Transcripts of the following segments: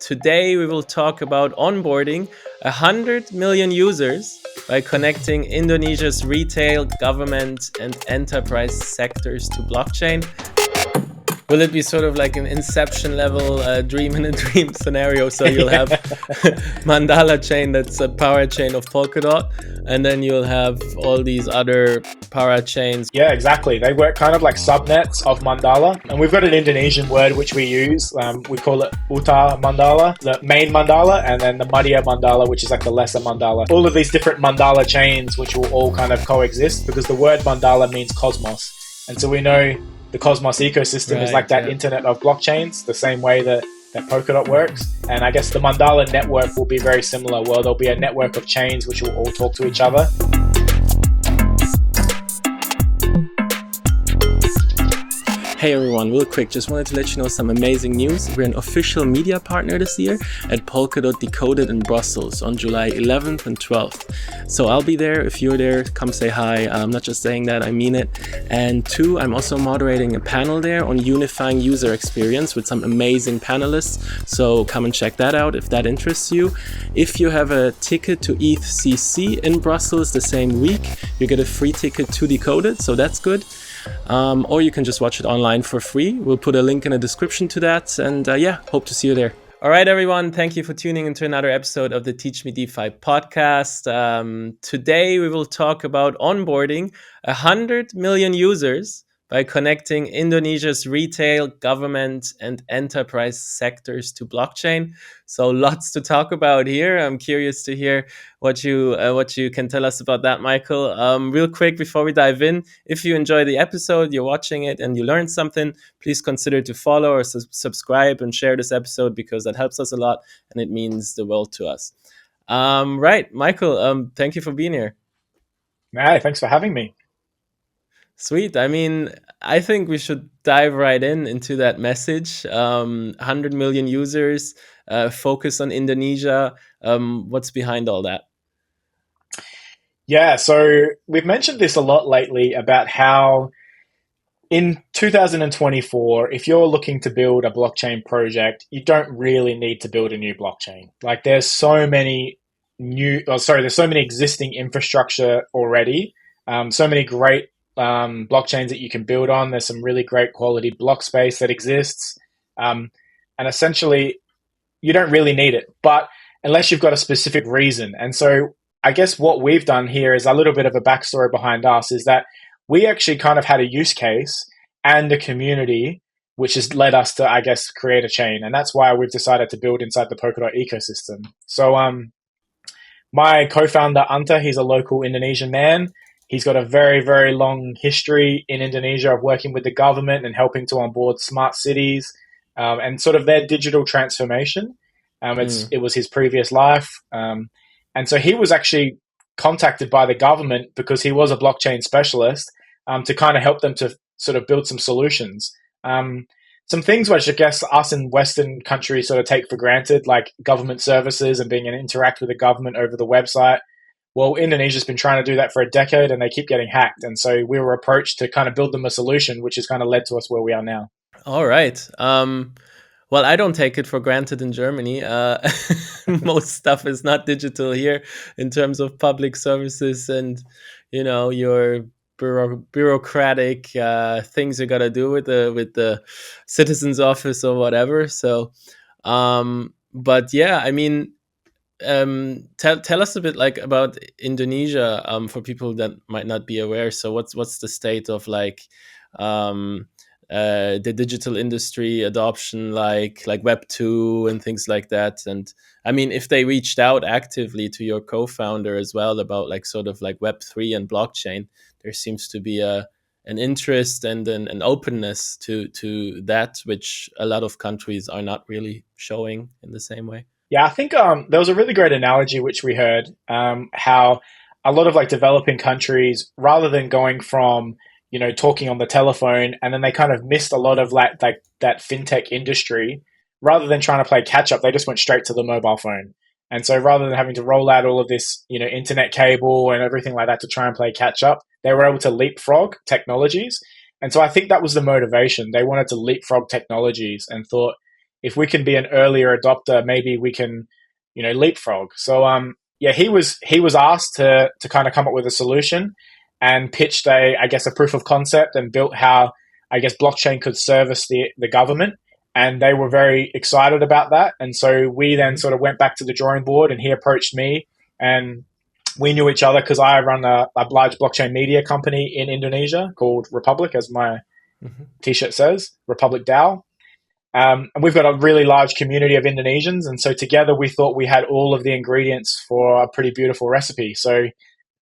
Today we will talk about onboarding 100 million users by connecting Indonesia's retail, government, and enterprise sectors to blockchain. Will it be sort of like an Inception level dream in a dream scenario? So you'll have Mandala Chain, that's a power chain of Polkadot, and then you'll have all these other power chains. Yeah, exactly. They work kind of like subnets of Mandala. And we've got an Indonesian word which we use. We call it Uta Mandala, the main Mandala, and then the Madhya Mandala, which is like the lesser Mandala. All of these different Mandala chains which will all kind of coexist because the word Mandala means cosmos. And so we know the Cosmos ecosystem is like that internet of blockchains, the same way that Polkadot works. And I guess the Mandala network will be very similar, where there'll be a network of chains which will all talk to each other. Hey everyone, real quick, just wanted to let you know some amazing news. We're an official media partner this year at Polkadot Decoded in Brussels on July 11th and 12th. So I'll be there. If you're there, come say hi. I'm not just saying that, I mean it. And two, I'm also moderating a panel there on unifying user experience with some amazing panelists. So come and check that out if that interests you. If you have a ticket to ETHCC in Brussels the same week, you get a free ticket to Decoded, so that's good. Or you can just watch it online for free. We'll put a link in the description to that. And hope to see you there. All right, everyone. Thank you for tuning into another episode of the Teach Me DeFi podcast. Today, we will talk about onboarding 100 million users by connecting Indonesia's retail, government, and enterprise sectors to blockchain. So lots to talk about here. I'm curious to hear what you can tell us about that, Michael. Real quick before we dive in, if you enjoy the episode, you're watching it, and you learned something, please consider to follow or subscribe and share this episode because that helps us a lot and it means the world to us. Right, Michael. Thank you for being here. Hey, thanks for having me. Sweet. I mean, I think we should dive right into that message. 100 million users, focus on Indonesia. What's behind all that? Yeah, so we've mentioned this a lot lately about how in 2024, if you're looking to build a blockchain project, you don't really need to build a new blockchain. Like there's so many existing infrastructure already, so many great blockchains that you can build on. There's some really great quality block space that exists. And essentially, you don't really need it, but unless you've got a specific reason. And so I guess what we've done here is a little bit of a backstory behind us is that we actually kind of had a use case and a community, which has led us to, I guess, create a chain. And that's why we've decided to build inside the Polkadot ecosystem. So my co-founder, Anta, he's a local Indonesian man. He's got a very, very long history in Indonesia of working with the government and helping to onboard smart cities and sort of their digital transformation. It was his previous life. And so he was actually contacted by the government because he was a blockchain specialist to kind of help them to sort of build some solutions. Some things which I guess us in Western countries sort of take for granted, like government services and being able to interact with the government over the website. Well, Indonesia's been trying to do that for a decade and they keep getting hacked. And so we were approached to kind of build them a solution, which has kind of led to us where we are now. All right. Well, I don't take it for granted in Germany. Most stuff is not digital here in terms of public services and, your bureaucratic things you got to do with the citizen's office or whatever. So, but yeah, I mean, tell us a bit about Indonesia for people that might not be aware. So what's the state of the digital industry adoption like Web 2 and things like that? And I mean, if they reached out actively to your co-founder as well about Web 3 and blockchain, there seems to be an interest and an openness to that, which a lot of countries are not really showing in the same way. Yeah, I think there was a really great analogy which we heard, how a lot of developing countries, rather than going from, talking on the telephone, and then they kind of missed a lot of that fintech industry, rather than trying to play catch up, they just went straight to the mobile phone. And so rather than having to roll out all of this, internet cable and everything like that to try and play catch up, they were able to leapfrog technologies. And so I think that was the motivation. They wanted to leapfrog technologies and thought, if we can be an earlier adopter, maybe we can, leapfrog. So yeah, he was asked to kind of come up with a solution and pitched I guess a proof of concept and built how I guess blockchain could service the government. And they were very excited about that. And so we then sort of went back to the drawing board, and he approached me, and we knew each other because I run a large blockchain media company in Indonesia called Republic, as my t-shirt says, Republic DAO. And we've got a really large community of Indonesians. And so together we thought we had all of the ingredients for a pretty beautiful recipe. So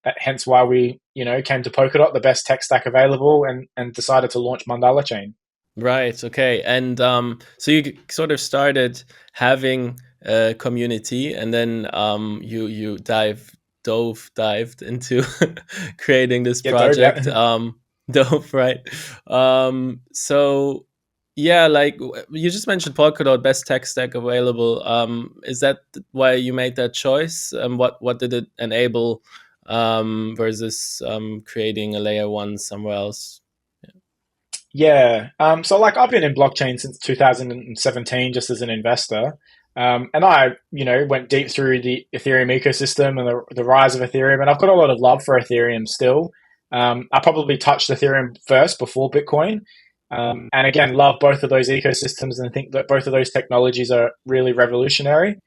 hence why we, came to Polkadot, the best tech stack available, and decided to launch Mandala Chain. Right. Okay. And so you sort of started having a community, and then you dived into creating this project. Dove, right? So yeah, like you just mentioned Polkadot, best tech stack available. Is that why you made that choice? What did it enable versus creating a layer one somewhere else? Yeah. So like I've been in blockchain since 2017 just as an investor. And I, went deep through the Ethereum ecosystem and the rise of Ethereum. And I've got a lot of love for Ethereum still. I probably touched Ethereum first before Bitcoin. And again, love both of those ecosystems and think that both of those technologies are really revolutionary.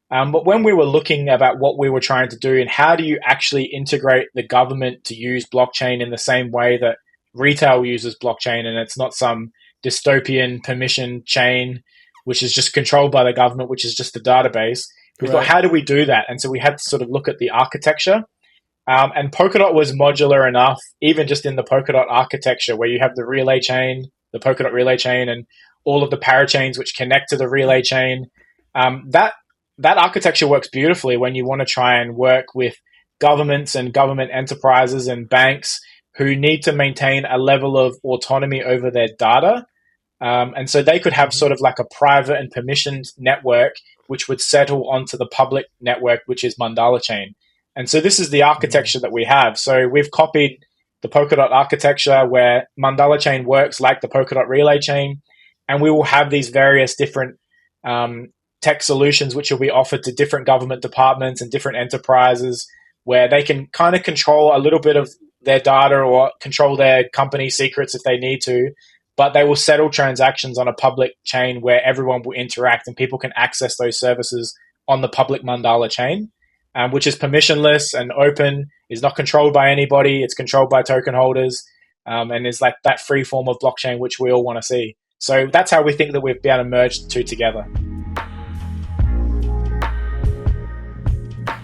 But when we were looking about what we were trying to do and how do you actually integrate the government to use blockchain in the same way that retail uses blockchain, and it's not some dystopian permission chain which is just controlled by the government, which is just a database. We thought, how do we do that? And so we had to sort of look at the architecture. And Polkadot was modular enough, even just in the Polkadot architecture, where you have the relay chain, the Polkadot relay chain, and all of the parachains which connect to the relay chain. That architecture works beautifully when you want to try and work with governments and government enterprises and banks who need to maintain a level of autonomy over their data. And so they could have sort of like a private and permissioned network which would settle onto the public network, which is Mandala Chain. And so this is the architecture that we have. So we've copied the Polkadot architecture where Mandala Chain works like the Polkadot relay chain, and we will have these various different tech solutions which will be offered to different government departments and different enterprises where they can kind of control a little bit of their data or control their company secrets if they need to, but they will settle transactions on a public chain where everyone will interact and people can access those services on the public Mandala chain, which is permissionless and open, is not controlled by anybody. It's controlled by token holders, and is like that free form of blockchain which we all want to see. So that's how we think that we've been able to merge the two together.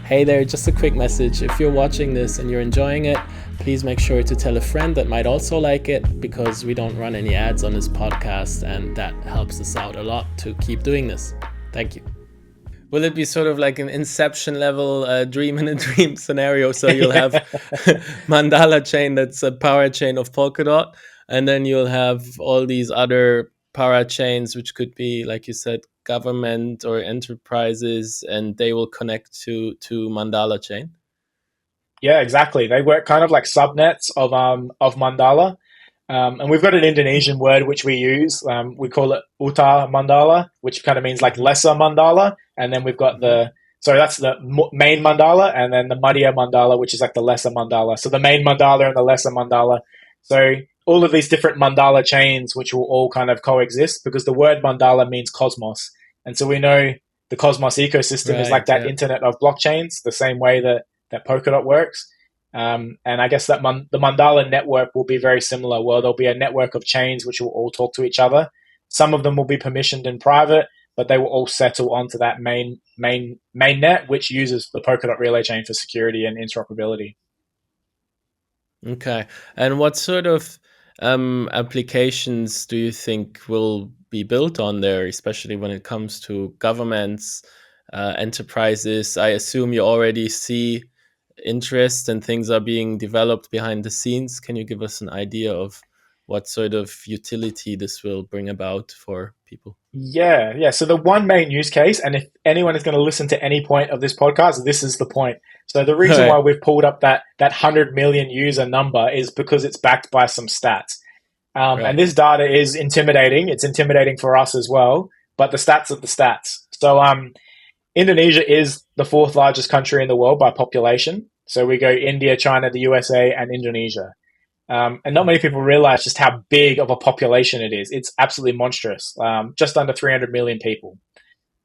Hey there, just a quick message. If you're watching this and you're enjoying it, please make sure to tell a friend that might also like it, because we don't run any ads on this podcast and that helps us out a lot to keep doing this. Thank you. Will it be sort of like an Inception level dream in a dream scenario? So you'll have Mandala Chain, that's a power chain of Polkadot, and then you'll have all these other para chains, which could be, like you said, government or enterprises, and they will connect to Mandala Chain. Yeah, exactly. They work kind of like subnets of Mandala. And we've got an Indonesian word which we use. We call it Uta Mandala, which kind of means like lesser Mandala. And then we've got that's the main Mandala, and then the Madhya Mandala, which is like the lesser Mandala. So the main Mandala and the lesser Mandala. So all of these different Mandala chains, which will all kind of coexist, because the word Mandala means cosmos. And so we know the cosmos ecosystem is like that internet of blockchains, the same way that Polkadot works. And I guess that the Mandala network will be very similar, where there'll be a network of chains which will all talk to each other. Some of them will be permissioned and private, but they will all settle onto that main net, which uses the Polkadot relay chain for security and interoperability. Okay. And what sort of applications do you think will be built on there, especially when it comes to governments, enterprises? I assume you already see interest and things are being developed behind the scenes. Can you give us an idea of what sort of utility this will bring about for people? Yeah. So the one main use case, and if anyone is going to listen to any point of this podcast, this is the point. So the reason why we've pulled up that 100 million user number is because it's backed by some stats. And this data is intimidating. It's intimidating for us as well. but the stats are the stats. So Indonesia is the fourth largest country in the world by population. So we go India, China, the USA, and Indonesia. And not many people realize just how big of a population it is. It's absolutely monstrous. Just under 300 million people.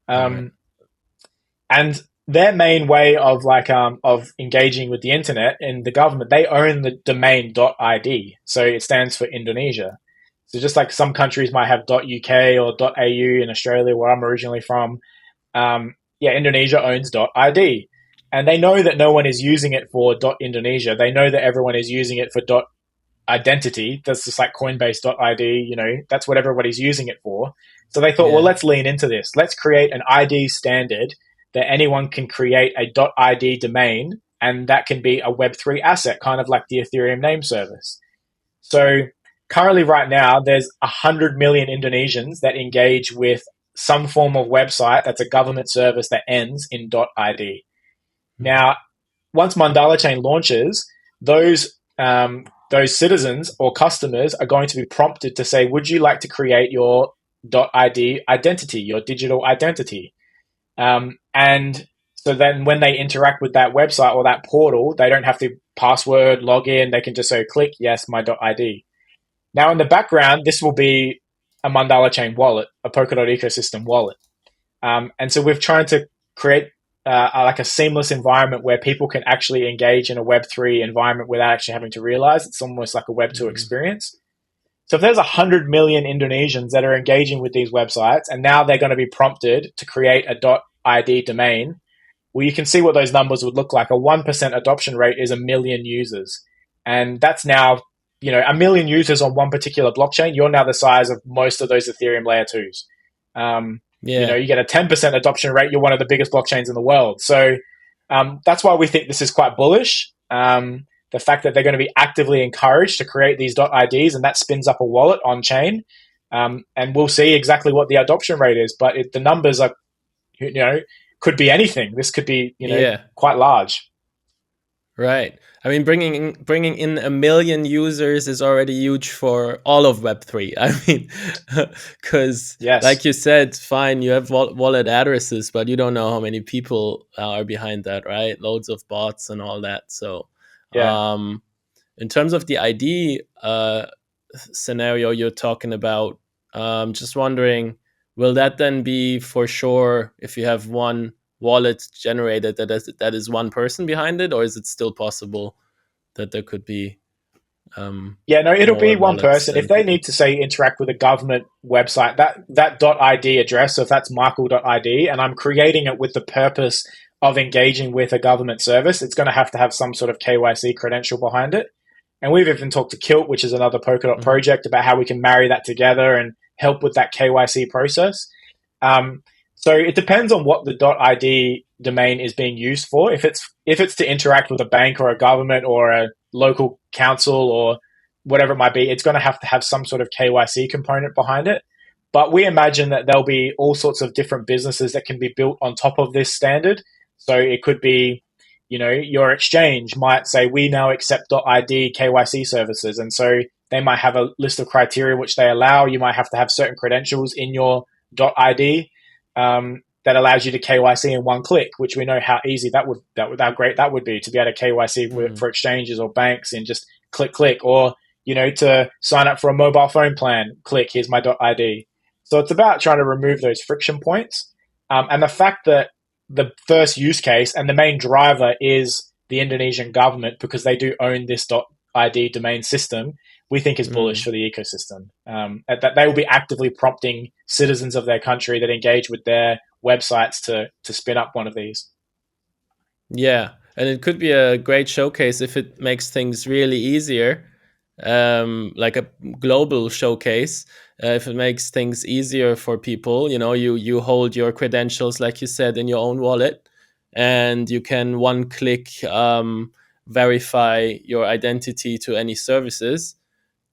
Right. And their main way of of engaging with the internet and the government, they own the domain .id. So it stands for Indonesia. So just like some countries might have .uk or .au in Australia, where I'm originally from, Indonesia owns .id. And they know that no one is using it for .Indonesia. They know that everyone is using it for .identity. That's just like Coinbase.id, that's what everybody's using it for. So they thought, well, let's lean into this. Let's create an ID standard that anyone can create a .id domain, and that can be a Web3 asset, kind of like the Ethereum name service. So currently right now, there's 100 million Indonesians that engage with some form of website that's a government service that ends in .id. Now, once Mandala Chain launches, those citizens or customers are going to be prompted to say, would you like to create your .id identity, your digital identity? And so then when they interact with that website or that portal, they don't have to password, log in. They can just say, click, yes, my .id. Now, in the background, this will be a Mandala Chain wallet, a Polkadot ecosystem wallet. And so we've tried to create like a seamless environment where people can actually engage in a Web3 environment without actually having to realize it's almost like a Web2 experience. So if there's 100 million Indonesians that are engaging with these websites, and now they're going to be prompted to create a .id domain, well, you can see what those numbers would look like. A 1% adoption rate is 1 million users. And that's now, 1 million users on one particular blockchain. You're now the size of most of those Ethereum layer 2s. You get a 10% adoption rate, you're one of the biggest blockchains in the world. So that's why we think this is quite bullish. The fact that they're going to be actively encouraged to create these .ids, and that spins up a wallet on chain. And we'll see exactly what the adoption rate is. But the numbers are, could be anything. This could be, quite large. Right. I mean, bringing in 1 million users is already huge for all of Web3. I mean, because like you said, fine, you have wallet addresses, but you don't know how many people are behind that, right? Loads of bots and all that. So, in terms of the ID scenario you're talking about, just wondering, will that then be for sure if you have one wallet generated that is one person behind it, or is it still possible that there could be it'll be one person. If they need to say interact with a government website, that .id address, so if that's michael.id and I'm creating it with the purpose of engaging with a government service, it's going to have some sort of KYC credential behind it. And we've even talked to Kilt, which is another Polkadot project, about how we can marry that together and help with that KYC process. So it depends on what the .id domain is being used for. If it's to interact with a bank or a government or a local council or whatever it might be, it's going to have some sort of KYC component behind it. But we imagine that there'll be all sorts of different businesses that can be built on top of this standard. So it could be, your exchange might say, we now accept .id KYC services. And so they might have a list of criteria which they allow. You might have to have certain credentials in your .id that allows you to KYC in one click, which we know how easy how great that would be to be able to KYC for exchanges or banks in just click, or, to sign up for a mobile phone plan, click, here's my .id. So it's about trying to remove those friction points. And the fact that the first use case and the main driver is the Indonesian government, because they do own this .id domain system, we think is bullish for the ecosystem. That they will be actively prompting citizens of their country that engage with their websites to spin up one of these. Yeah, and it could be a great showcase if it makes things really easier, like a global showcase. If it makes things easier for people, you hold your credentials, like you said, in your own wallet, and you can one click verify your identity to any services.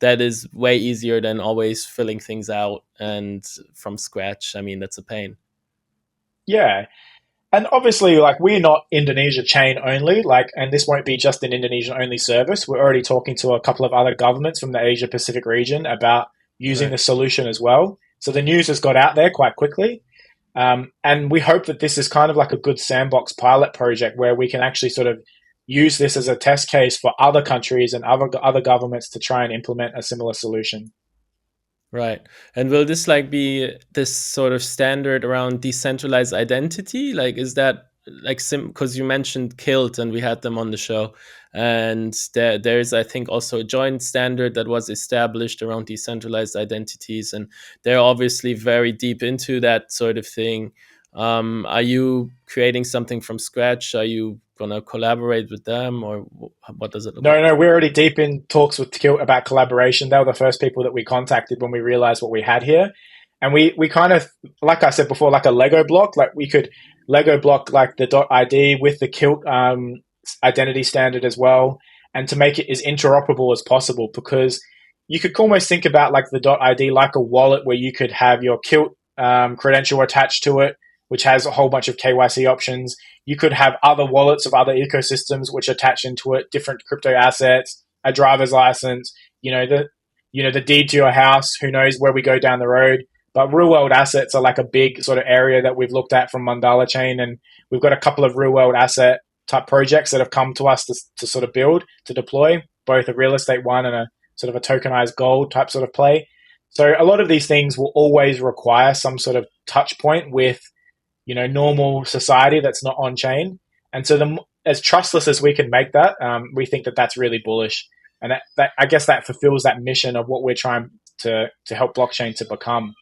That is way easier than always filling things out and from scratch. I mean, that's a pain. Yeah. And obviously, we're not Indonesia chain only, and this won't be just an Indonesian only service. We're already talking to a couple of other governments from the Asia Pacific region about using the solution as well. So the news has got out there quite quickly. And we hope that this is kind of like a good sandbox pilot project where we can actually sort of use this as a test case for other countries and other governments to try and implement a similar solution. Right. And will this like be this sort of standard around decentralized identity? Like, is that like because you mentioned Kilt and we had them on the show, and there's I think also a joint standard that was established around decentralized identities, and they're obviously very deep into that sort of thing. Are you creating something from scratch? Are you gonna collaborate with them, or what does it look No, like? no, we're already deep in talks with Kilt about collaboration. They were the first people that we contacted when we realized what we had here. And we kind of, like I said before, like a Lego block, like we could Lego block like the .id with the Kilt identity standard as well, and to make it as interoperable as possible, because you could almost think about like the .id like a wallet where you could have your Kilt credential attached to it, which has a whole bunch of KYC options. You could have other wallets of other ecosystems which attach into it, different crypto assets, a driver's license, the deed to your house. Who knows where we go down the road? But real world assets are like a big sort of area that we've looked at from Mandala Chain, and we've got a couple of real world asset type projects that have come to us to sort of build, to deploy, both a real estate one and a sort of a tokenized gold type sort of play. So a lot of these things will always require some sort of touch point with normal society that's not on chain. And so as trustless as we can make that, we think that that's really bullish. And that I guess that fulfills that mission of what we're trying to help blockchain to become.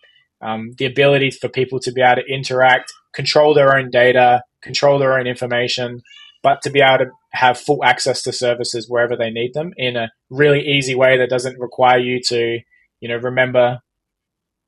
The ability for people to be able to interact, control their own data, control their own information, but to be able to have full access to services wherever they need them in a really easy way that doesn't require you to, remember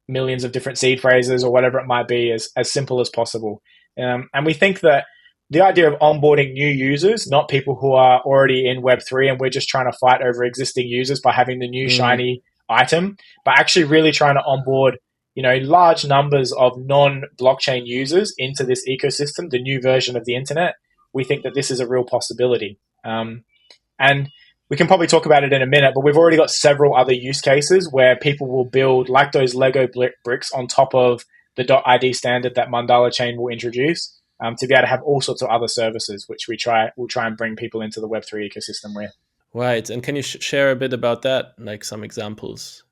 millions of different seed phrases or whatever it might be, as simple as possible. And we think that the idea of onboarding new users, not people who are already in Web3 and we're just trying to fight over existing users by having the new shiny item, but actually really trying to onboard large numbers of non-blockchain users into this ecosystem, the new version of the internet. We think that this is a real possibility. And we can probably talk about it in a minute, but we've already got several other use cases where people will build like those Lego bricks on top of the .id standard that Mandala Chain will introduce, to be able to have all sorts of other services, which we'll try and bring people into the Web3 ecosystem with. Right. And can you share a bit about that, like some examples?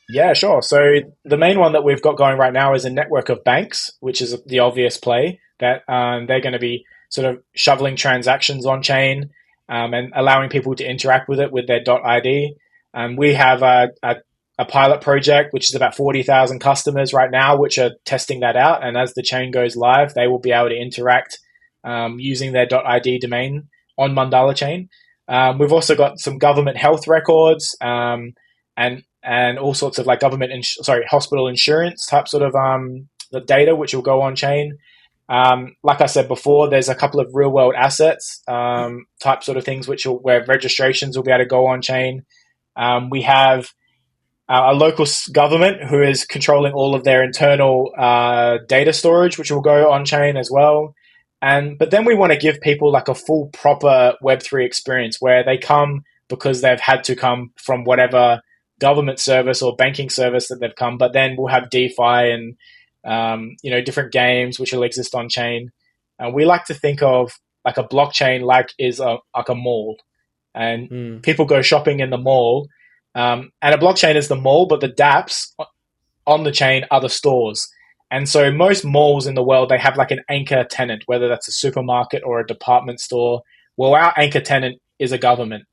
Yeah, sure. So the main one that we've got going right now is a network of banks, which is the obvious play that they're going to be sort of shoveling transactions on chain, and allowing people to interact with it with their .id. We have a pilot project, which is about 40,000 customers right now, which are testing that out. And as the chain goes live, they will be able to interact using their .id domain on Mandala Chain. We've also got some government health records, and all sorts of like hospital insurance type sort of the data, which will go on chain. Like I said before, there's a couple of real world assets type sort of things, where registrations will be able to go on chain. We have a local government who is controlling all of their internal data storage, which will go on chain as well. But then we want to give people like a full proper Web3 experience where they come because they've had to come from whatever government service or banking service that they've come, but then we'll have DeFi and different games which will exist on chain. We like to think of like a blockchain like a mall, and people go shopping in the mall, and a blockchain is the mall, but the dApps on the chain are the stores. And so most malls in the world, they have like an anchor tenant, whether that's a supermarket or a department store. Well, our anchor tenant is a government.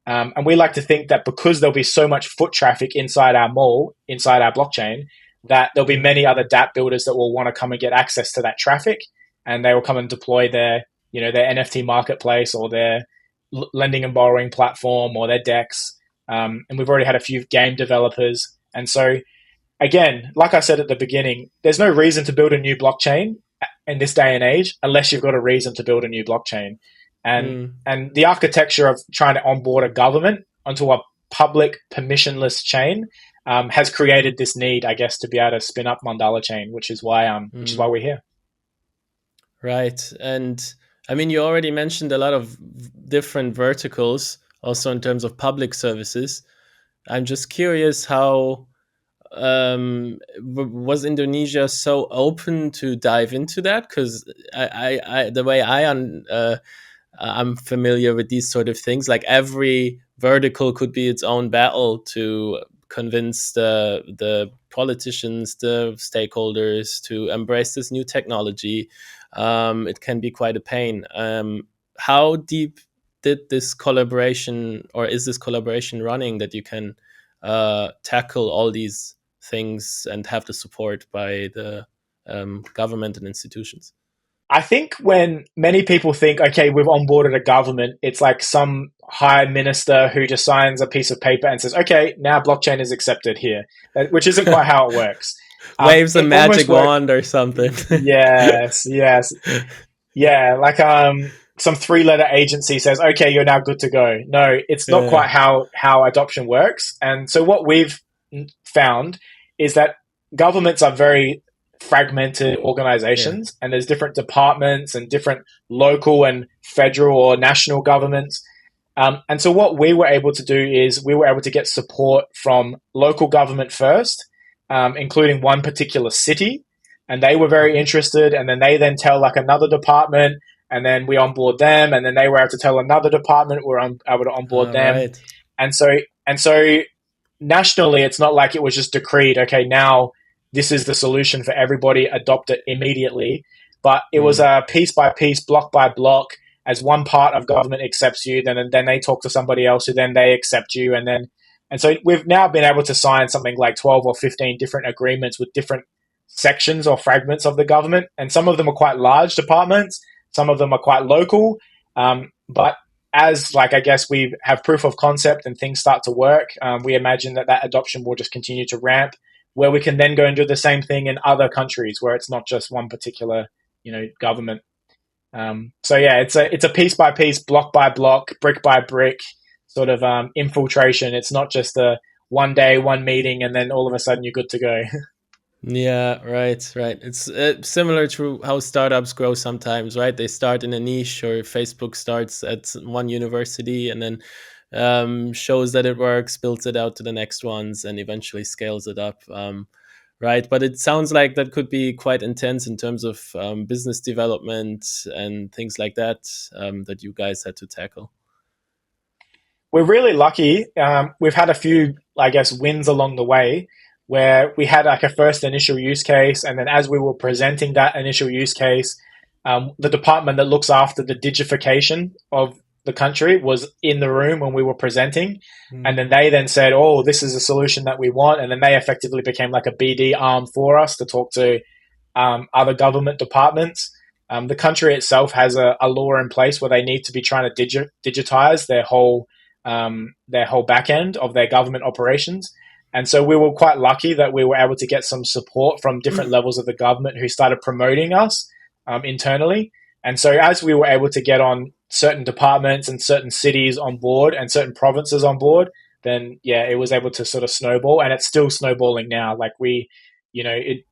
And we like to think that because there'll be so much foot traffic inside our mall, inside our blockchain, that there'll be many other dApp builders that will want to come and get access to that traffic, and they will come and deploy their NFT marketplace or their lending and borrowing platform or their DEX. And we've already had a few game developers. And so, again, like I said at the beginning, there's no reason to build a new blockchain in this day and age unless you've got a reason to build a new blockchain. And the architecture of trying to onboard a government onto a public permissionless chain has created this need, I guess, to be able to spin up Mandala Chain, which is why we're here. Right. And I mean, you already mentioned a lot of different verticals, also in terms of public services. I'm just curious how was Indonesia so open to dive into that? Because the way I'm familiar with these sort of things, like every vertical could be its own battle to convince the politicians, the stakeholders to embrace this new technology. It can be quite a pain. How deep did this collaboration, or is this collaboration running, that you can tackle all these things and have the support by the government and institutions? I think when many people think, okay, we've onboarded a government, it's like some high minister who just signs a piece of paper and says, okay, now blockchain is accepted here, which isn't quite how it works. Waves a It almost magic works. wand or something. Yes, yes. Yeah, like some three-letter agency says, "Okay, you're now good to go." No, it's not Yeah, quite how adoption works. And so what we've found is that governments are very fragmented yeah. organizations, and there's different departments and different local and federal or national governments. And so what we were able to do is we were able to get support from local government first, including one particular city, and they were very Mhm. interested. And then they then tell like another department, and then we onboard them, and then they were able to tell another department, we're able to onboard All them. right. And so nationally, it's not like it was just decreed, okay, now this is the solution for everybody, adopt it immediately. But it was Mm. a piece by piece, block by block. As one part of government accepts you, then they talk to somebody else who then they accept you, and so we've now been able to sign something like 12 or 15 different agreements with different sections or fragments of the government, and some of them are quite large departments, some of them are quite local, but as like I guess we have proof of concept and things start to work, we imagine that adoption will just continue to ramp, where we can then go and do the same thing in other countries where it's not just one particular government. So yeah, it's a piece by piece, block by block, brick by brick sort of infiltration. It's not just a one day, one meeting, and then all of a sudden you're good to go. Yeah, right, right. It's similar to how startups grow sometimes, right? They start in a niche, or Facebook starts at one university and then shows that it works, builds it out to the next ones, and eventually scales it up. Right. But it sounds like that could be quite intense in terms of business development and things like that, that you guys had to tackle. We're really lucky. We've had a few, I guess, wins along the way where we had like a first initial use case. And then as we were presenting that initial use case, the department that looks after the digification of the country was in the room when we were presenting. And then they then said, oh, this is a solution that we want. And then they effectively became like a BD arm for us to talk to other government departments. The country itself has a law in place where they need to be trying to digitize their whole back end of their government operations. And so we were quite lucky that we were able to get some support from different levels of the government who started promoting us internally. And so as we were able to get on certain departments and certain cities on board and certain provinces on board, then yeah, it was able to sort of snowball, and it's still snowballing now. Like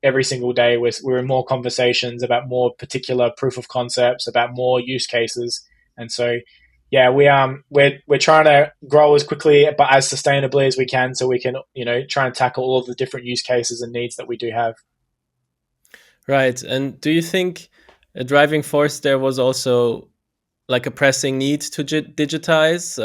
every single day we're in more conversations about more particular proof of concepts, about more use cases. And so yeah, we're trying to grow as quickly but as sustainably as we can, so we can try and tackle all of the different use cases and needs that we do have. Right. And do you think a driving force there was also like a pressing need to digitize?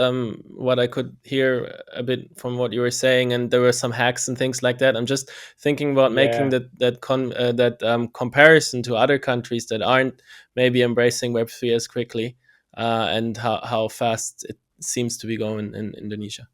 What I could hear a bit from what you were saying, and there were some hacks and things like that. I'm just thinking about making Yeah. that comparison to other countries that aren't maybe embracing Web3 as quickly, and how fast it seems to be going in Indonesia.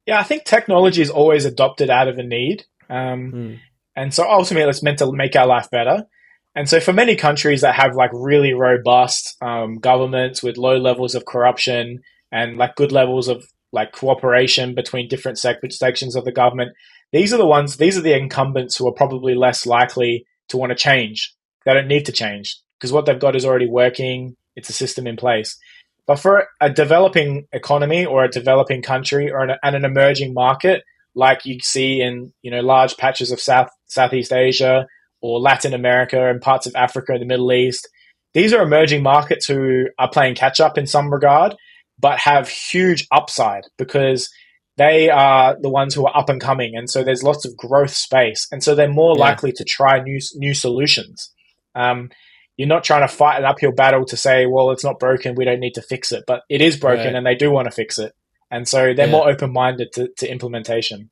Yeah, I think technology is always adopted out of a need. Hmm. And so ultimately it's meant to make our life better. And so for many countries that have like really robust governments with low levels of corruption and like good levels of like cooperation between different sections of the government, these are the incumbents who are probably less likely to want to change. They don't need to change because what they've got is already working. It's a system in place. But for a developing economy or a developing country or an emerging market, like you see in large patches of Southeast Asia or Latin America and parts of Africa and the Middle East, these are emerging markets who are playing catch up in some regard, but have huge upside because they are the ones who are up and coming, and so there's lots of growth space, and so they're more Yeah, likely to try new solutions. Um, you're not trying to fight an uphill battle to say, well, it's not broken, we don't need to fix it, but it is broken, right. and they do want to fix it, and so they're Yeah. more open minded to implementation.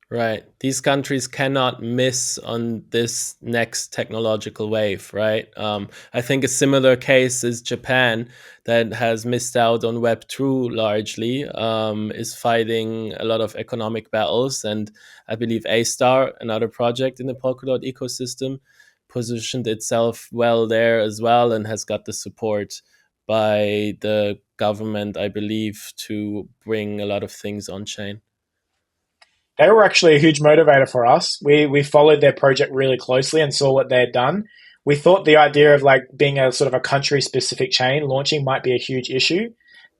Right. These countries cannot miss on this next technological wave, right? I think a similar case is Japan, that has missed out on Web2 largely, is fighting a lot of economic battles. And I believe A Star, another project in the Polkadot ecosystem, positioned itself well there as well and has got the support by the government, I believe, to bring a lot of things on chain. They were actually a huge motivator for us. We followed their project really closely and saw what they had done. We thought the idea of like being a sort of a country specific chain launching might be a huge issue,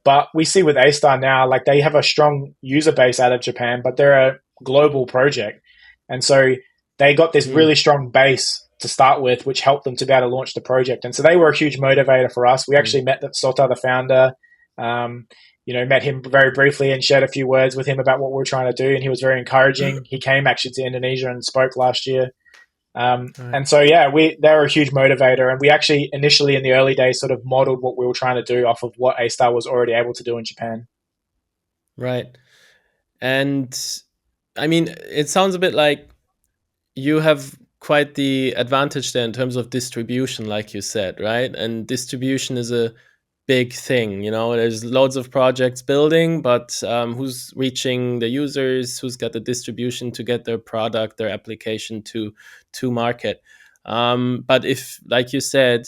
but we see with A Star now, like they have a strong user base out of Japan, but they're a global project, and so they got this Mm, really strong base to start with, which helped them to be able to launch the project. And so they were a huge motivator for us. We mm. actually met Sota, the founder. Um, met him very briefly and shared a few words with him about what we're trying to do, and he was very encouraging. He came actually to Indonesia and spoke last year. Right. And so, yeah, they were a huge motivator, and we actually initially in the early days sort of modeled what we were trying to do off of what A Star was already able to do in Japan. Right. And I mean, it sounds a bit like you have quite the advantage there in terms of distribution, like you said, right? And distribution is a big thing. There's loads of projects building, but who's reaching the users? Who's got the distribution to get their product, their application to market? But if, like you said,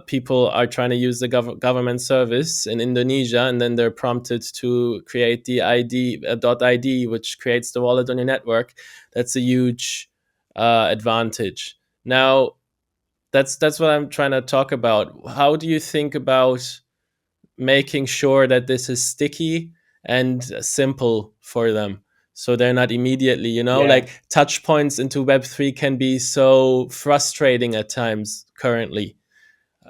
people are trying to use the government service in Indonesia, and then they're prompted to create the ID .id, which creates the wallet on your network. That's a huge advantage. Now, that's what I'm trying to talk about. How do you think about making sure that this is sticky and simple for them, so they're not immediately, Yeah, like touch points into Web3 can be so frustrating at times currently.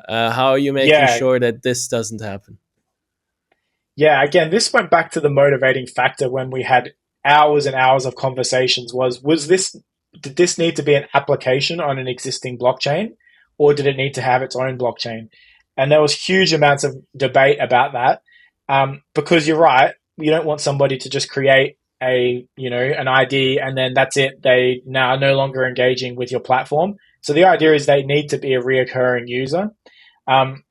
How are you making yeah, sure that this doesn't happen? yeah. Again, this went back to the motivating factor when we had hours and hours of conversations. Was this did this need to be an application on an existing blockchain, or did it need to have its own blockchain? And there was huge amounts of debate about that, because you're right. You don't want somebody to just create an ID and then that's it. They now are no longer engaging with your platform. So the idea is they need to be a reoccurring user. Um,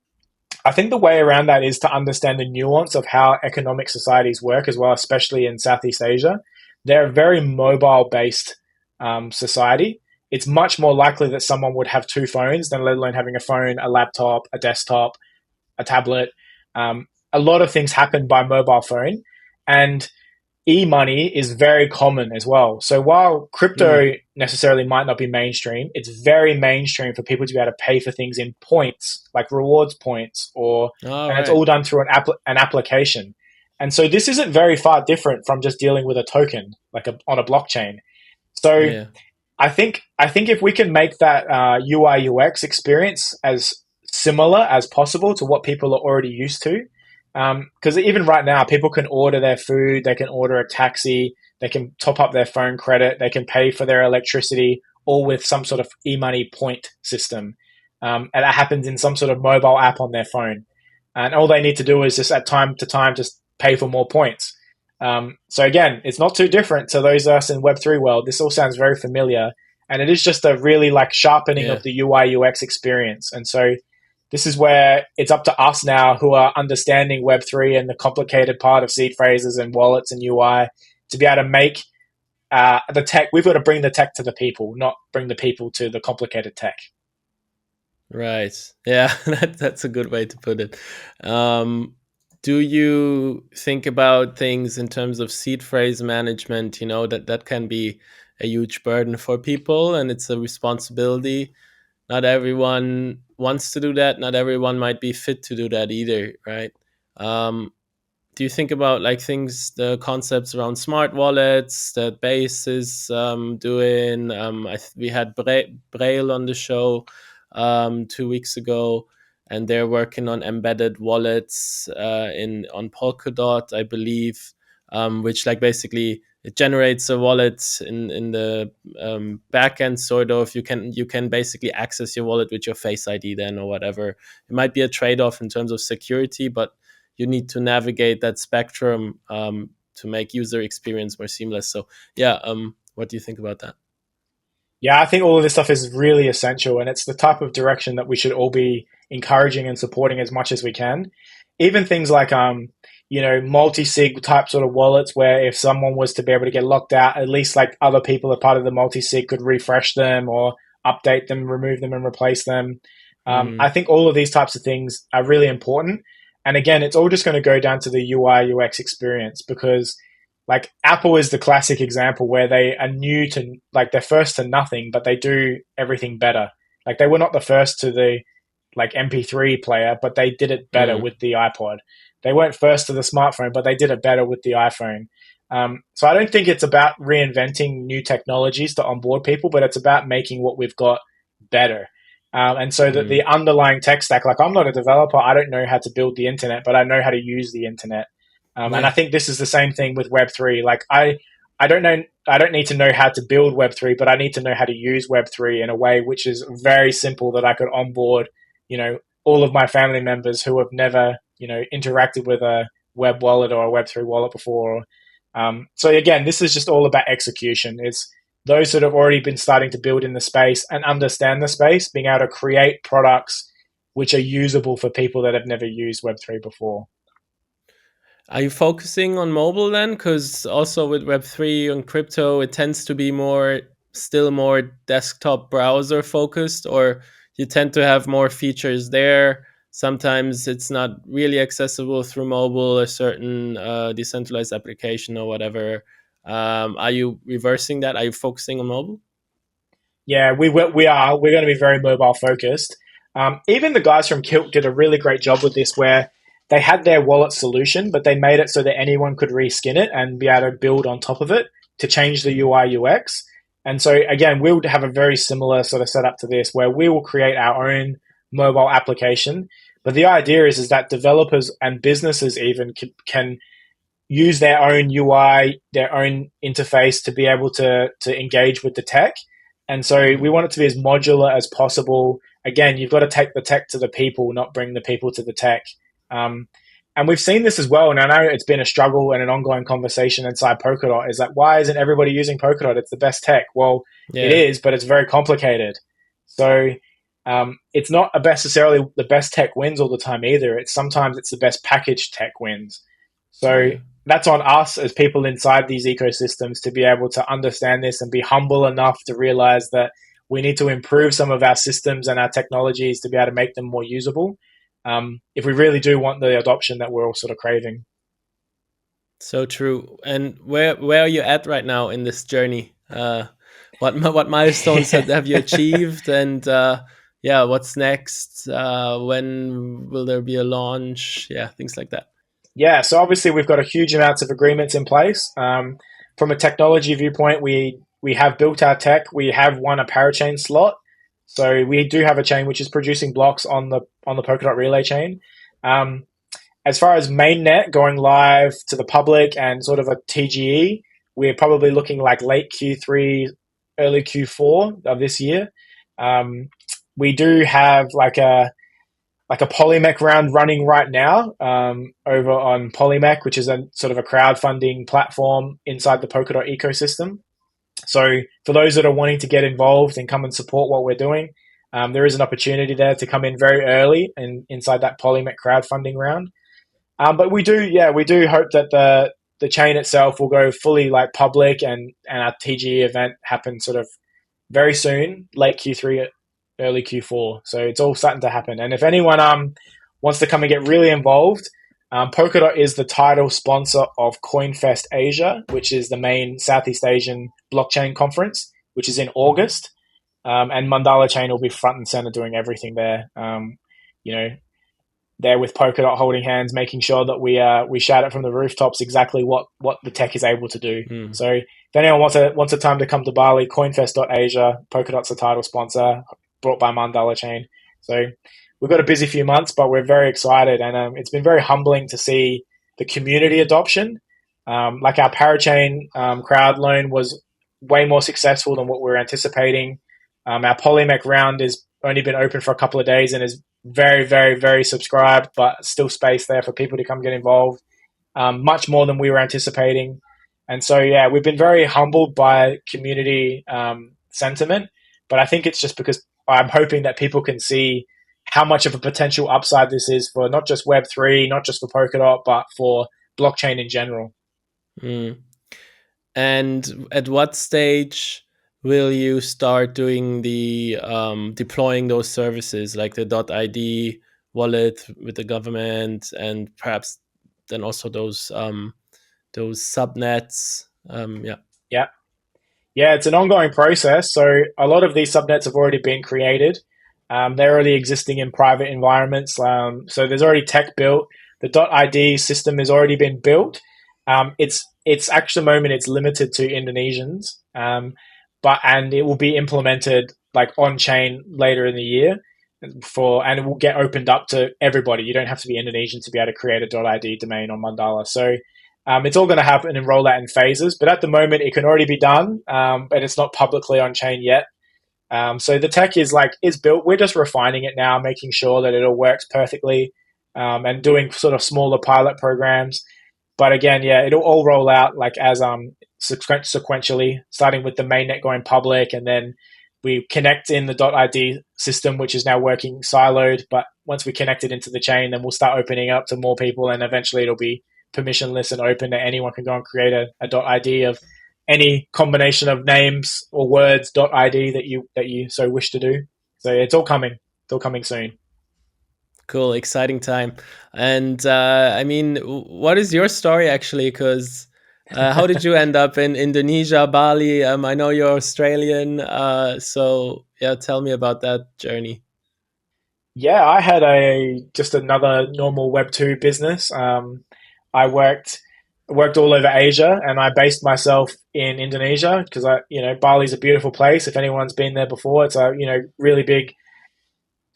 I think the way around that is to understand the nuance of how economic societies work as well, especially in Southeast Asia. They're a very mobile based society. It's much more likely that someone would have two phones than let alone having a phone, a laptop, a desktop, a tablet. A lot of things happen by mobile phone. And e-money is very common as well. So while crypto Mm. necessarily might not be mainstream, it's very mainstream for people to be able to pay for things in points, like rewards points, All and it's right. all done through an application. And so this isn't very far different from just dealing with a token, like on a blockchain. So Yeah. I think if we can make that UI UX experience as similar as possible to what people are already used to, because even right now people can order their food, they can order a taxi, they can top up their phone credit, they can pay for their electricity, all with some sort of e-money point system, and that happens in some sort of mobile app on their phone, and all they need to do is just at time to time just pay for more points. So again, it's not too different to those of us in Web3 world. This all sounds very familiar, and it is just a really like sharpening Yeah. of the UI UX experience. And so this is where it's up to us now who are understanding Web3 and the complicated part of seed phrases and wallets and UI to be able to make the tech. We've got to bring the tech to the people, not bring the people to the complicated tech. Right. Yeah, that's a good way to put it. Um, do you think about things in terms of seed phrase management? That can be a huge burden for people, and it's a responsibility. Not everyone wants to do that. Not everyone might be fit to do that either, right? Um, do you think about like things, the concepts around smart wallets that Base is doing? We had Braille on the show 2 weeks ago, and they're working on embedded wallets in on Polkadot, I believe. which like basically it generates a wallet in the back end. Sort of, you can basically access your wallet with your Face ID then or whatever. It might be a trade-off in terms of security, but you need to navigate that spectrum to make user experience more seamless. So yeah, what do you think about that? Yeah, I think all of this stuff is really essential, and it's the type of direction that we should all be encouraging and supporting as much as we can. Even things like multi-sig type sort of wallets, where if someone was to be able to get locked out, at least like other people are part of the multi-sig could refresh them or update them, remove them, and replace them. I think all of these types of things are really important. And again, it's all just going to go down to the UI UX experience, because like Apple is the classic example where they are new to, like, they're first to nothing, but they do everything better. Like they were not the first to the like MP3 player, but they did it better with the iPod. They weren't first to the smartphone, but they did it better with the iPhone. So I don't think it's about reinventing new technologies to onboard people, but it's about making what we've got better. And so that the underlying tech stack, like I'm not a developer, I don't know how to build the internet, but I know how to use the internet. And I think this is the same thing with Web3. Like I don't know, I don't need to know how to build Web3, but I need to know how to use Web3 in a way which is very simple, that I could onboard, all of my family members who have never, interacted with a web wallet or a Web3 wallet before. So again, this is just all about execution. It's those that have already been starting to build in the space and understand the space, being able to create products which are usable for people that have never used Web3 before. Are you focusing on mobile then? Because also with Web3 and crypto, it tends to be still more desktop browser focused, or you tend to have more features there. Sometimes it's not really accessible through mobile, a certain decentralized application or whatever. Are you reversing that? Are you focusing on mobile? Yeah, we are. We're going to be very mobile focused. Even the guys from Kilt did a really great job with this, where they had their wallet solution, but they made it so that anyone could reskin it and be able to build on top of it to change the UI UX. And so again, we'll have a very similar sort of setup to this, where we will create our own mobile application. But the idea is that developers and businesses even can use their own UI, their own interface to be able to engage with the tech. And so we want it to be as modular as possible. Again, you've got to take the tech to the people, not bring the people to the tech. And we've seen this as well, and I know it's been a struggle and an ongoing conversation inside Polkadot, is like, why isn't everybody using Polkadot? It's the best tech. Well, It is, but it's very complicated. So it's not necessarily the best tech wins all the time either. Sometimes it's the best packaged tech wins. So that's on us as people inside these ecosystems to be able to understand this and be humble enough to realize that we need to improve some of our systems and our technologies to be able to make them more usable, if we really do want the adoption that we're all sort of craving. So true. And where are you at right now in this journey? What milestones have you achieved? And what's next? When will there be a launch? Yeah, things like that. Yeah, so obviously we've got a huge amounts of agreements in place. From a technology viewpoint, we have built our tech. We have won a parachain slot. So we do have a chain which is producing blocks on the Polkadot relay chain. As far as mainnet going live to the public and sort of a TGE, we're probably looking like late Q3, early Q4 of this year. We do have like a Polymech round running right now over on Polymech, which is a sort of a crowdfunding platform inside the Polkadot ecosystem. So for those that are wanting to get involved and come and support what we're doing, there is an opportunity there to come in very early and inside that Polymech crowdfunding round. But we do hope that the chain itself will go fully like public, and our TGE event happens sort of very soon, late Q3, early Q4. So it's all starting to happen. And if anyone wants to come and get really involved, Polkadot is the title sponsor of CoinFest Asia, which is the main Southeast Asian blockchain conference, which is in August. And Mandala Chain will be front and center doing everything there. There with Polkadot holding hands, making sure that we shout it from the rooftops exactly what the tech is able to do. So if anyone wants a time to come to Bali, CoinFest.Asia, Polkadot's the title sponsor, brought by Mandala Chain. So we've got a busy few months, but we're very excited, and it's been very humbling to see the community adoption. Like our Parachain crowd loan was way more successful than what we were anticipating. Our Polymech round has only been open for a couple of days and is very, very, very subscribed, but still space there for people to come get involved. Much more than we were anticipating. And so, yeah, we've been very humbled by community sentiment, but I think it's just because I'm hoping that people can see how much of a potential upside this is for not just Web3, not just for Polkadot, but for blockchain in general. Mm. And at what stage will you start doing the deploying those services like the .id wallet with the government, and perhaps then also those subnets? Yeah. Yeah. Yeah, it's an ongoing process. So a lot of these subnets have already been created. They're already existing in private environments. So there's already tech built. The .id system has already been built. It's actually the moment it's limited to Indonesians, and it will be implemented like on chain later in the year and it will get opened up to everybody. You don't have to be Indonesian to be able to create a .id domain on Mandala. So it's all going to happen and roll out in phases, but at the moment it can already be done, but it's not publicly on chain yet. So the tech is built. We're just refining it now, making sure that it all works perfectly, and doing sort of smaller pilot programs. But again, yeah, it'll all roll out like as sequentially, starting with the mainnet going public, and then we connect in the .id system, which is now working siloed. But once we connect it into the chain, then we'll start opening up to more people, and eventually it'll be permissionless and open that anyone can go and create a .id of any combination of names or words .id that you so wish to do. So it's all coming. It's all coming soon. Cool, exciting time. And I mean, what is your story actually? Because how did you end up in Indonesia, Bali? I know you're Australian, so yeah, tell me about that journey. Yeah, I had just another normal Web2 business. I worked all over Asia, and I based myself in Indonesia because Bali's a beautiful place. If anyone's been there before, it's a really big,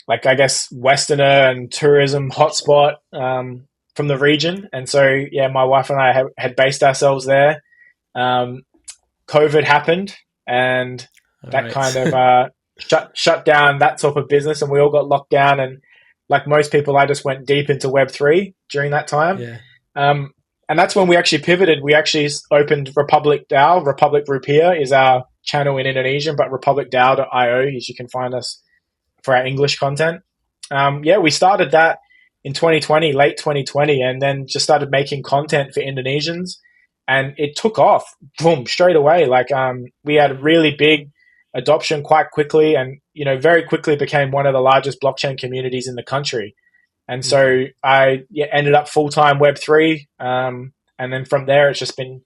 like I guess Westerner and tourism hotspot from the region. And so yeah, my wife and I had based ourselves there. COVID happened, and that kind of shut down that sort of business, and we all got locked down. And like most people, I just went deep into Web3 during that time. Yeah. And that's when we actually pivoted. We actually opened Republic DAO. Republic Rupiah is our channel in Indonesian, but republicdao.io is you can find us for our English content. We started that in 2020, late 2020, and then just started making content for Indonesians, and it took off, boom, straight away. Like we had a really big adoption quite quickly, and very quickly became one of the largest blockchain communities in the country. And so I ended up full-time Web3, and then from there it's just been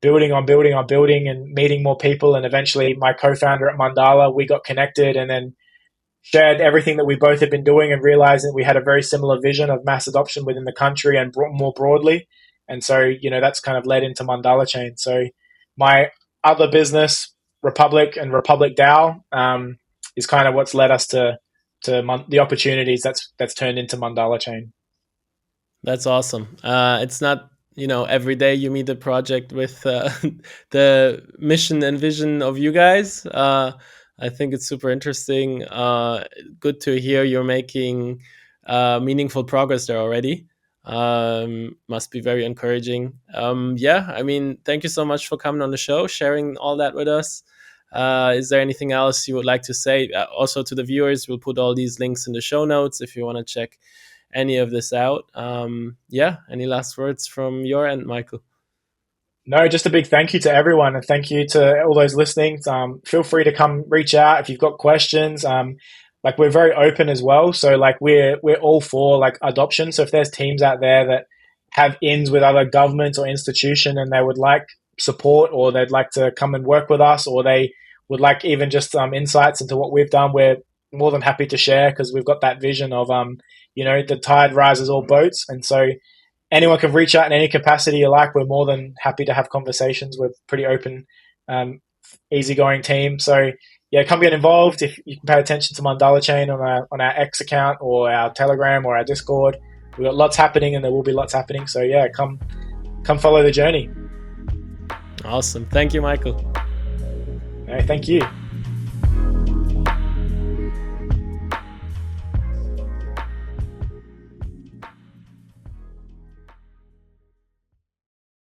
building on building on building and meeting more people. And eventually my co-founder at Mandala, we got connected and then shared everything that we both had been doing, and realized that we had a very similar vision of mass adoption within the country and more broadly. And so, that's kind of led into Mandala Chain. So my other business, Republic and Republic DAO, is kind of what's led us to the opportunities that's turned into Mandala Chain. That's awesome. It's not every day you meet a project with the mission and vision of you guys. I think it's super interesting. Good to hear you're making meaningful progress there already. Must be very encouraging. I mean, thank you so much for coming on the show, sharing all that with us. Is there anything else you would like to say? Also to the viewers, we'll put all these links in the show notes if you want to check any of this out. Any last words from your end, Michael? No, just a big thank you to everyone, and thank you to all those listening. Feel free to come reach out if you've got questions. We're very open as well. So we're all for adoption. So if there's teams out there that have ins with other governments or institution and they would like support, or they'd like to come and work with us, or they would like even just insights into what we've done, we're more than happy to share, because we've got that vision of the tide rises all boats. And so anyone can reach out in any capacity you like. We're more than happy to have conversations. We're pretty open, easygoing team. So yeah, come get involved. If you can pay attention to Mandala Chain on our X account or our Telegram or our Discord, we've got lots happening, and there will be lots happening. So yeah, come come follow the journey. Awesome. Thank you, Michael. All right, thank you.